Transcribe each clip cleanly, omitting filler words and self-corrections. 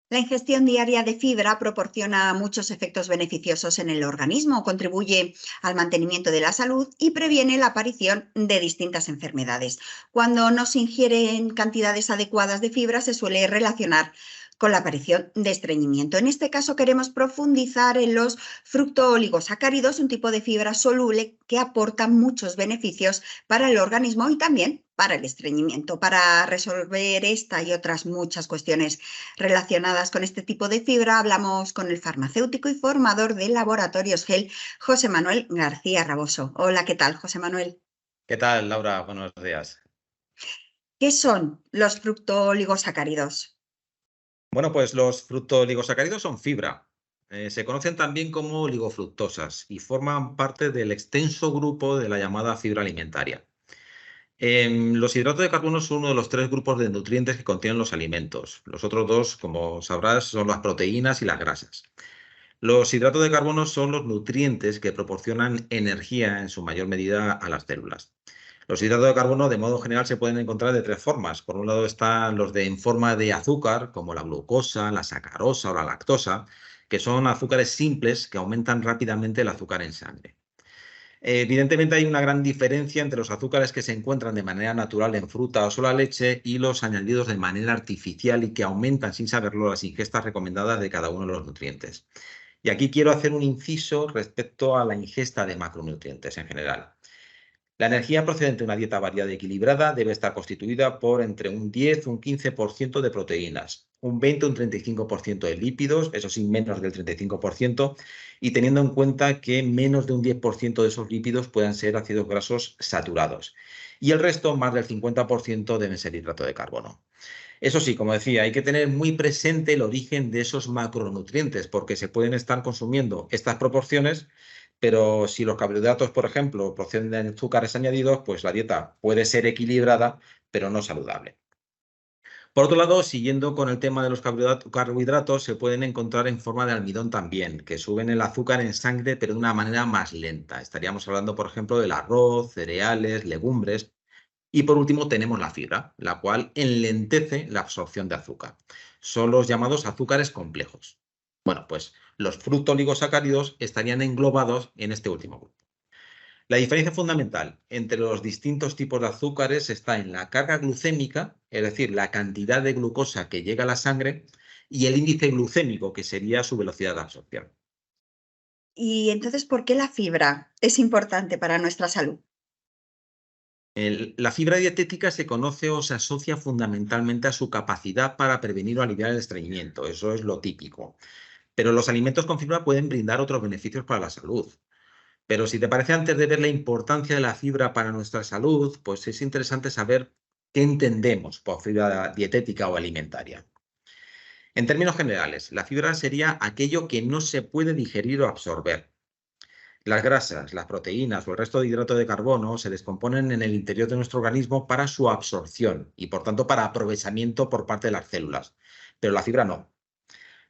La ingestión diaria de fibra proporciona muchos efectos beneficiosos en el organismo, contribuye al mantenimiento de la salud y previene la aparición de distintas enfermedades. Cuando no se ingieren cantidades adecuadas de fibra, se suele relacionar con la aparición de estreñimiento. En este caso queremos profundizar en los fructooligosacáridos, un tipo de fibra soluble que aporta muchos beneficios para el organismo y también para el estreñimiento. Para resolver esta y otras muchas cuestiones relacionadas con este tipo de fibra, hablamos con el farmacéutico y formador de Laboratorios GEL, José Manuel García Raboso. Hola, ¿qué tal, José Manuel? ¿Qué tal, Laura? Buenos días. ¿Qué son los fructooligosacáridos? Bueno, pues los fructooligosacáridos son fibra. Se conocen también como oligofructosas y forman parte del extenso grupo de la llamada fibra alimentaria. Los hidratos de carbono son uno de los tres grupos de nutrientes que contienen los alimentos. Los otros dos, como sabrás, son las proteínas y las grasas. Los hidratos de carbono son los nutrientes que proporcionan energía en su mayor medida a las células. Los hidratos de carbono, de modo general, se pueden encontrar de tres formas. Por un lado están los en forma de azúcar, como la glucosa, la sacarosa o la lactosa, que son azúcares simples que aumentan rápidamente el azúcar en sangre. Evidentemente hay una gran diferencia entre los azúcares que se encuentran de manera natural en frutas o la leche y los añadidos de manera artificial y que aumentan sin saberlo las ingestas recomendadas de cada uno de los nutrientes. Y aquí quiero hacer un inciso respecto a la ingesta de macronutrientes en general. La energía procedente de una dieta variada y equilibrada debe estar constituida por entre un 10 y un 15% de proteínas, un 20 o un 35% de lípidos, eso sí, menos del 35%, y teniendo en cuenta que menos de un 10% de esos lípidos puedan ser ácidos grasos saturados. Y el resto, más del 50%, deben ser hidrato de carbono. Eso sí, como decía, hay que tener muy presente el origen de esos macronutrientes, porque se pueden estar consumiendo estas proporciones, pero si los carbohidratos, por ejemplo, proceden de azúcares añadidos, pues la dieta puede ser equilibrada, pero no saludable. Por otro lado, siguiendo con el tema de los carbohidratos, se pueden encontrar en forma de almidón también, que suben el azúcar en sangre, pero de una manera más lenta. Estaríamos hablando, por ejemplo, del arroz, cereales, legumbres. Y por último tenemos la fibra, la cual enlentece la absorción de azúcar. Son los llamados azúcares complejos. Bueno, pues los fructooligosacáridos estarían englobados en este último grupo. La diferencia fundamental entre los distintos tipos de azúcares está en la carga glucémica, es decir, la cantidad de glucosa que llega a la sangre, y el índice glucémico, que sería su velocidad de absorción. Y entonces, ¿por qué la fibra es importante para nuestra salud? La fibra dietética se conoce o se asocia fundamentalmente a su capacidad para prevenir o aliviar el estreñimiento. Eso es lo típico. Pero los alimentos con fibra pueden brindar otros beneficios para la salud. Pero si te parece, antes de ver la importancia de la fibra para nuestra salud, pues es interesante saber qué entendemos por fibra dietética o alimentaria. En términos generales, la fibra sería aquello que no se puede digerir o absorber. Las grasas, las proteínas o el resto de hidrato de carbono se descomponen en el interior de nuestro organismo para su absorción y, por tanto, para aprovechamiento por parte de las células. Pero la fibra no.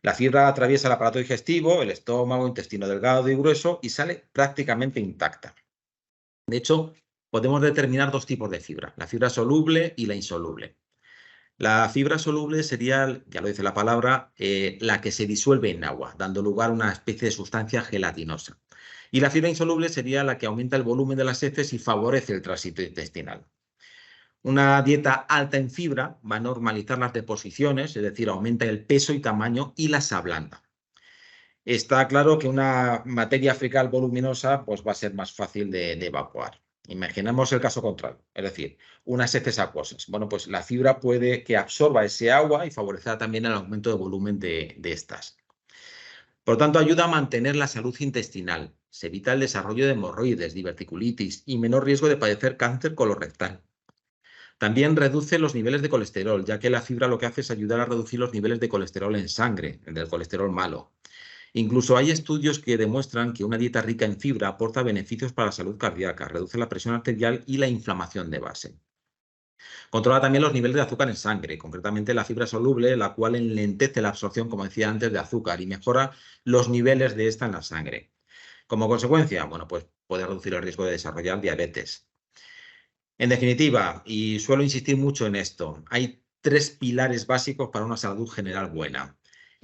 La fibra atraviesa el aparato digestivo, el estómago, intestino delgado y grueso y sale prácticamente intacta. De hecho, podemos determinar dos tipos de fibra, la fibra soluble y la insoluble. La fibra soluble sería, ya lo dice la palabra, la que se disuelve en agua, dando lugar a una especie de sustancia gelatinosa. Y la fibra insoluble sería la que aumenta el volumen de las heces y favorece el tránsito intestinal. Una dieta alta en fibra va a normalizar las deposiciones, es decir, aumenta el peso y tamaño y las ablanda. Está claro que una materia fecal voluminosa pues, va a ser más fácil de evacuar. Imaginemos el caso contrario, es decir, unas heces acuosas. Bueno, pues la fibra puede que absorba ese agua y favorecerá también el aumento de volumen de estas. Por lo tanto, ayuda a mantener la salud intestinal. Se evita el desarrollo de hemorroides, diverticulitis y menor riesgo de padecer cáncer colorectal. También reduce los niveles de colesterol, ya que la fibra lo que hace es ayudar a reducir los niveles de colesterol en sangre, el del colesterol malo. Incluso hay estudios que demuestran que una dieta rica en fibra aporta beneficios para la salud cardíaca, reduce la presión arterial y la inflamación de base. Controla también los niveles de azúcar en sangre, concretamente la fibra soluble, la cual enlentece la absorción, como decía antes, de azúcar y mejora los niveles de esta en la sangre. Como consecuencia, bueno, pues puede reducir el riesgo de desarrollar diabetes. En definitiva, y suelo insistir mucho en esto, hay tres pilares básicos para una salud general buena.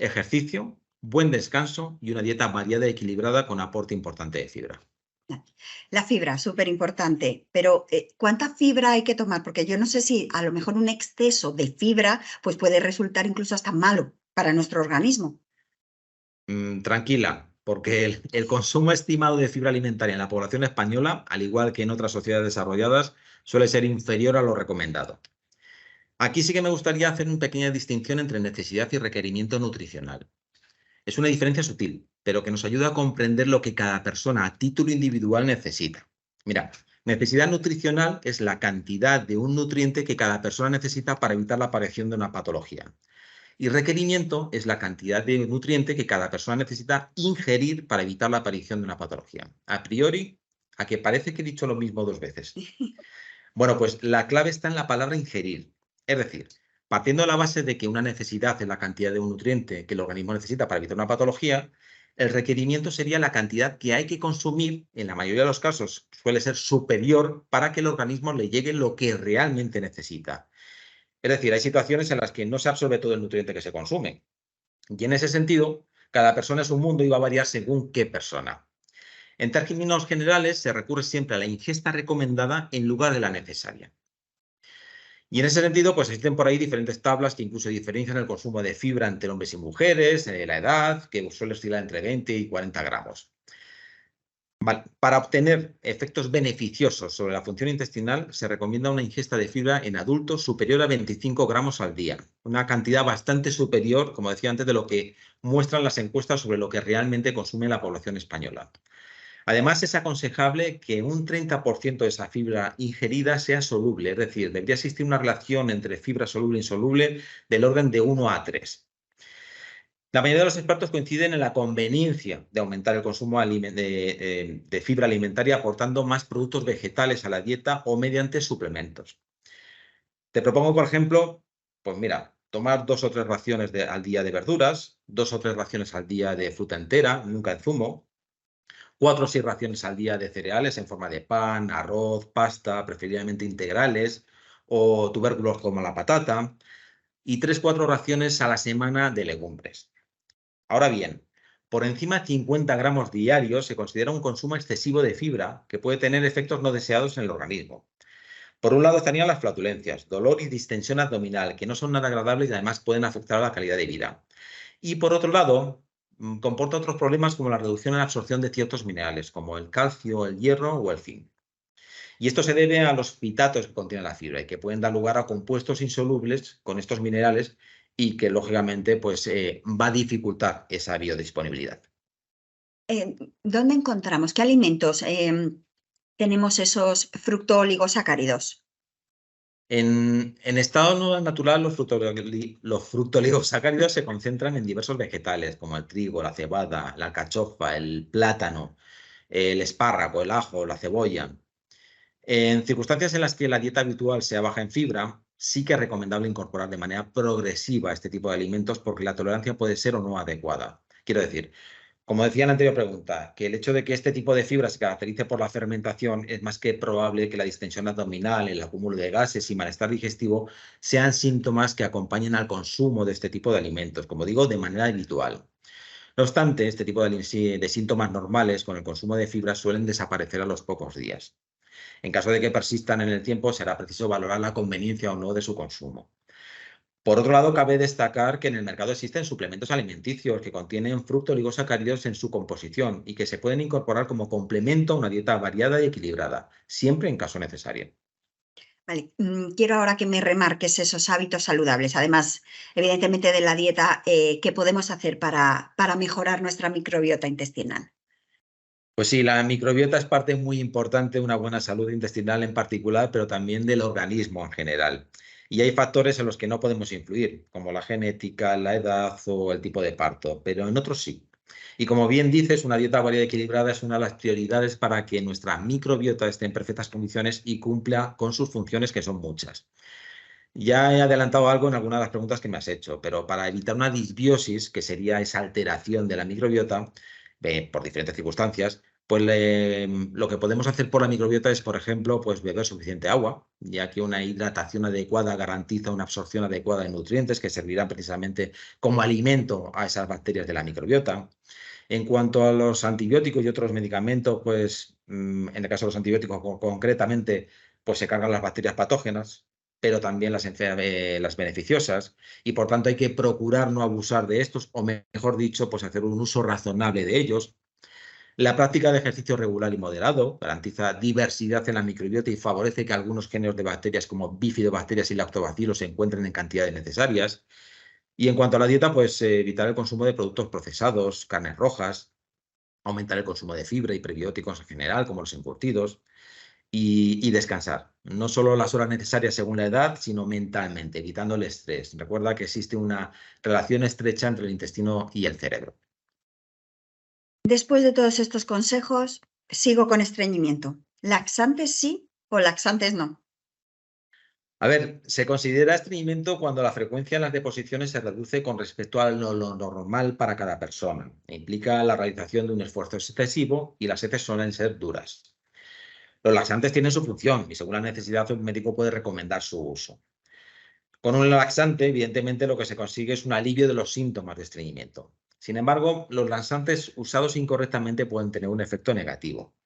ejercicio, buen descanso y una dieta variada y equilibrada con aporte importante de fibra. La fibra, súper importante, pero ¿cuánta fibra hay que tomar? Porque yo no sé si a lo mejor un exceso de fibra pues puede resultar incluso hasta malo para nuestro organismo. Tranquila, porque el consumo estimado de fibra alimentaria en la población española, al igual que en otras sociedades desarrolladas, suele ser inferior a lo recomendado. Aquí sí que me gustaría hacer una pequeña distinción entre necesidad y requerimiento nutricional. Es una diferencia sutil, pero que nos ayuda a comprender lo que cada persona a título individual necesita. Mira, necesidad nutricional es la cantidad de un nutriente que cada persona necesita para evitar la aparición de una patología. Y requerimiento es la cantidad de nutriente que cada persona necesita ingerir para evitar la aparición de una patología. A priori, a que parece que he dicho lo mismo dos veces. Bueno, pues la clave está en la palabra ingerir. Es decir, partiendo de la base de que una necesidad es la cantidad de un nutriente que el organismo necesita para evitar una patología, el requerimiento sería la cantidad que hay que consumir, en la mayoría de los casos suele ser superior para que el organismo le llegue lo que realmente necesita. Es decir, hay situaciones en las que no se absorbe todo el nutriente que se consume. Y en ese sentido, cada persona es un mundo y va a variar según qué persona. En términos generales, se recurre siempre a la ingesta recomendada en lugar de la necesaria. Y en ese sentido, pues existen por ahí diferentes tablas que incluso diferencian el consumo de fibra entre hombres y mujeres, la edad, que suele oscilar entre 20 y 40 gramos. Vale. Para obtener efectos beneficiosos sobre la función intestinal, se recomienda una ingesta de fibra en adultos superior a 25 gramos al día, una cantidad bastante superior, como decía antes, de lo que muestran las encuestas sobre lo que realmente consume la población española. Además, es aconsejable que un 30% de esa fibra ingerida sea soluble, es decir, debería existir una relación entre fibra soluble e insoluble del orden de 1 a 3. La mayoría de los expertos coinciden en la conveniencia de aumentar el consumo de fibra alimentaria aportando más productos vegetales a la dieta o mediante suplementos. Te propongo, por ejemplo, pues mira, tomar 2 o 3 raciones al día de verduras, 2 o 3 raciones al día de fruta entera, nunca en zumo, 4 o 6 raciones al día de cereales en forma de pan, arroz, pasta, preferiblemente integrales, o tubérculos como la patata, y 3 o 4 raciones a la semana de legumbres. Ahora bien, por encima de 50 gramos diarios se considera un consumo excesivo de fibra que puede tener efectos no deseados en el organismo. Por un lado estarían las flatulencias, dolor y distensión abdominal, que no son nada agradables y además pueden afectar a la calidad de vida. Y por otro lado, comporta otros problemas como la reducción en la absorción de ciertos minerales, como el calcio, el hierro o el zinc. Y esto se debe a los fitatos que contiene la fibra y que pueden dar lugar a compuestos insolubles con estos minerales y que lógicamente pues, va a dificultar esa biodisponibilidad. ¿Dónde encontramos, qué alimentos tenemos esos fructooligosacáridos? En estado natural, los fructooligosacáridos se concentran en diversos vegetales, como el trigo, la cebada, la alcachofa, el plátano, el espárrago, el ajo, la cebolla. En circunstancias en las que la dieta habitual sea baja en fibra, sí que es recomendable incorporar de manera progresiva este tipo de alimentos porque la tolerancia puede ser o no adecuada. Quiero decir, como decía en la anterior pregunta, que el hecho de que este tipo de fibra se caracterice por la fermentación es más que probable que la distensión abdominal, el acúmulo de gases y malestar digestivo sean síntomas que acompañen al consumo de este tipo de alimentos, como digo, de manera habitual. No obstante, este tipo de síntomas normales con el consumo de fibra suelen desaparecer a los pocos días. En caso de que persistan en el tiempo, será preciso valorar la conveniencia o no de su consumo. Por otro lado, cabe destacar que en el mercado existen suplementos alimenticios que contienen fructooligosacáridos en su composición y que se pueden incorporar como complemento a una dieta variada y equilibrada, siempre en caso necesario. Vale, quiero ahora que me remarques esos hábitos saludables, además, evidentemente, de la dieta, ¿qué podemos hacer para mejorar nuestra microbiota intestinal? Pues sí, la microbiota es parte muy importante de una buena salud intestinal en particular, pero también del organismo en general. Y hay factores en los que no podemos influir, como la genética, la edad o el tipo de parto, pero en otros sí. Y como bien dices, una dieta variada y equilibrada es una de las prioridades para que nuestra microbiota esté en perfectas condiciones y cumpla con sus funciones, que son muchas. Ya he adelantado algo en algunas de las preguntas que me has hecho, pero para evitar una disbiosis, que sería esa alteración de la microbiota, por diferentes circunstancias, Pues lo que podemos hacer por la microbiota es, por ejemplo, pues beber suficiente agua, ya que una hidratación adecuada garantiza una absorción adecuada de nutrientes que servirán precisamente como alimento a esas bacterias de la microbiota. En cuanto a los antibióticos y otros medicamentos, pues en el caso de los antibióticos concretamente, pues se cargan las bacterias patógenas, pero también las beneficiosas, y por tanto hay que procurar no abusar de estos, o mejor dicho, pues hacer un uso razonable de ellos. La práctica de ejercicio regular y moderado garantiza diversidad en la microbiota y favorece que algunos géneros de bacterias como bifidobacterias y lactobacilos se encuentren en cantidades necesarias. Y en cuanto a la dieta, pues evitar el consumo de productos procesados, carnes rojas, aumentar el consumo de fibra y prebióticos en general, como los encurtidos, y descansar. No solo las horas necesarias según la edad, sino mentalmente, evitando el estrés. Recuerda que existe una relación estrecha entre el intestino y el cerebro. Después de todos estos consejos, sigo con estreñimiento. ¿Laxantes sí o laxantes no? A ver, se considera estreñimiento cuando la frecuencia en las deposiciones se reduce con respecto a lo normal para cada persona. Implica la realización de un esfuerzo excesivo y las heces suelen ser duras. Los laxantes tienen su función y según la necesidad un médico puede recomendar su uso. Con un laxante, evidentemente, lo que se consigue es un alivio de los síntomas de estreñimiento. Sin embargo, los laxantes usados incorrectamente pueden tener un efecto negativo.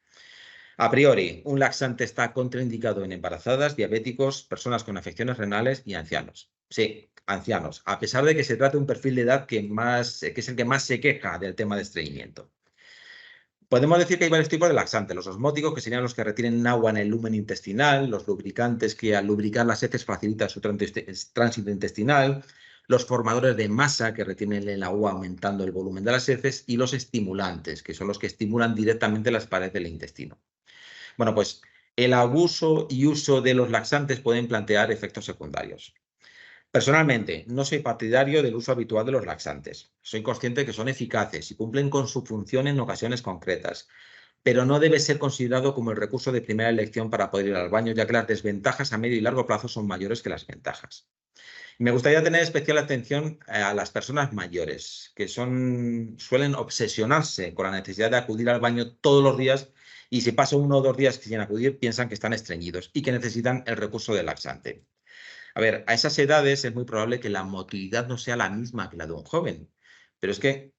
A priori, un laxante está contraindicado en embarazadas, diabéticos, personas con afecciones renales y ancianos. Sí, ancianos, a pesar de que se trata de un perfil de edad que es el que más se queja del tema de estreñimiento. Podemos decir que hay varios tipos de laxantes, los osmóticos, que serían los que retienen agua en el lumen intestinal, los lubricantes, que al lubricar las heces facilitan su tránsito intestinal, los formadores de masa, que retienen el agua aumentando el volumen de las heces, y los estimulantes, que son los que estimulan directamente las paredes del intestino. Bueno, pues el abuso y uso de los laxantes pueden plantear efectos secundarios. Personalmente, no soy partidario del uso habitual de los laxantes. Soy consciente de que son eficaces y cumplen con su función en ocasiones concretas, pero no debe ser considerado como el recurso de primera elección para poder ir al baño, ya que las desventajas a medio y largo plazo son mayores que las ventajas. Me gustaría tener especial atención a las personas mayores, que suelen obsesionarse con la necesidad de acudir al baño todos los días y si pasan 1 o 2 días sin acudir, piensan que están estreñidos y que necesitan el recurso del laxante. A ver, a esas edades es muy probable que la motilidad no sea la misma que la de un joven, pero es que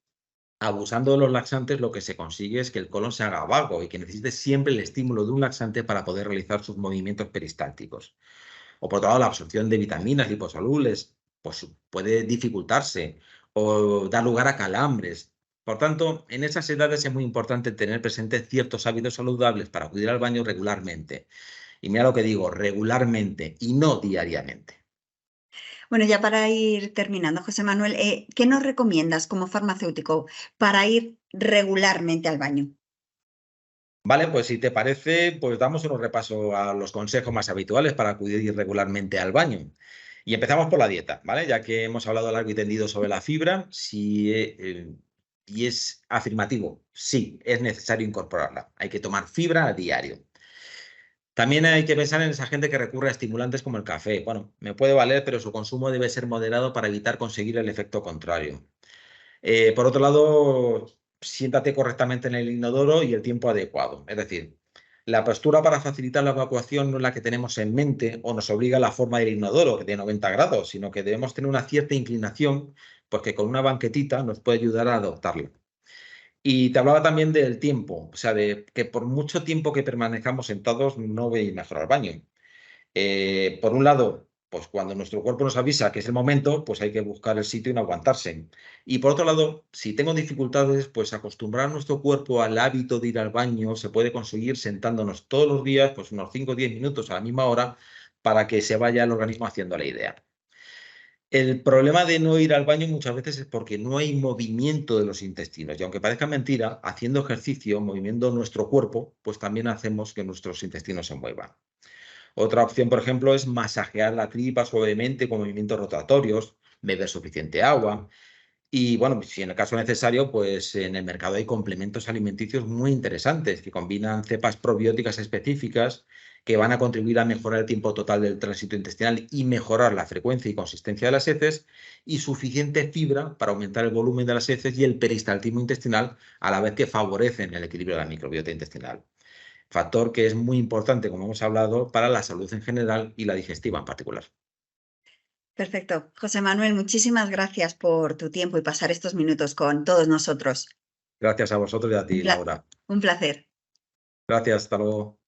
abusando de los laxantes lo que se consigue es que el colon se haga vago y que necesite siempre el estímulo de un laxante para poder realizar sus movimientos peristálticos. O por otro lado, la absorción de vitaminas liposolubles pues, puede dificultarse o dar lugar a calambres. Por tanto, en esas edades es muy importante tener presentes ciertos hábitos saludables para acudir al baño regularmente. Y mira lo que digo, regularmente y no diariamente. Bueno, ya para ir terminando, José Manuel, ¿qué nos recomiendas como farmacéutico para ir regularmente al baño? Vale, pues si te parece, pues damos un repaso a los consejos más habituales para acudir regularmente al baño. Y empezamos por la dieta, ¿vale? Ya que hemos hablado largo y tendido sobre la fibra, y es afirmativo, sí, es necesario incorporarla. Hay que tomar fibra a diario. También hay que pensar en esa gente que recurre a estimulantes como el café. Bueno, me puede valer, pero su consumo debe ser moderado para evitar conseguir el efecto contrario. Por otro lado, siéntate correctamente en el inodoro y el tiempo adecuado. Es decir, la postura para facilitar la evacuación no es la que tenemos en mente o nos obliga a la forma del inodoro de 90 grados, sino que debemos tener una cierta inclinación, pues que con una banquetita nos puede ayudar a adoptarla. Y te hablaba también del tiempo, o sea, de que por mucho tiempo que permanezcamos sentados no voy mejor al baño. Por un lado, pues cuando nuestro cuerpo nos avisa que es el momento, pues hay que buscar el sitio y no aguantarse. Y por otro lado, si tengo dificultades, pues acostumbrar nuestro cuerpo al hábito de ir al baño se puede conseguir sentándonos todos los días, pues unos 5 o 10 minutos a la misma hora, para que se vaya el organismo haciendo la idea. El problema de no ir al baño muchas veces es porque no hay movimiento de los intestinos. Y aunque parezca mentira, haciendo ejercicio, moviendo nuestro cuerpo, pues también hacemos que nuestros intestinos se muevan. Otra opción, por ejemplo, es masajear la tripa suavemente con movimientos rotatorios, beber suficiente agua. Y bueno, si en el caso necesario, pues en el mercado hay complementos alimenticios muy interesantes que combinan cepas probióticas específicas que van a contribuir a mejorar el tiempo total del tránsito intestinal y mejorar la frecuencia y consistencia de las heces, y suficiente fibra para aumentar el volumen de las heces y el peristaltismo intestinal, a la vez que favorecen el equilibrio de la microbiota intestinal. Factor que es muy importante, como hemos hablado, para la salud en general y la digestiva en particular. Perfecto. José Manuel, muchísimas gracias por tu tiempo y pasar estos minutos con todos nosotros. Gracias a vosotros y a ti, Laura. Un placer. Gracias, hasta luego.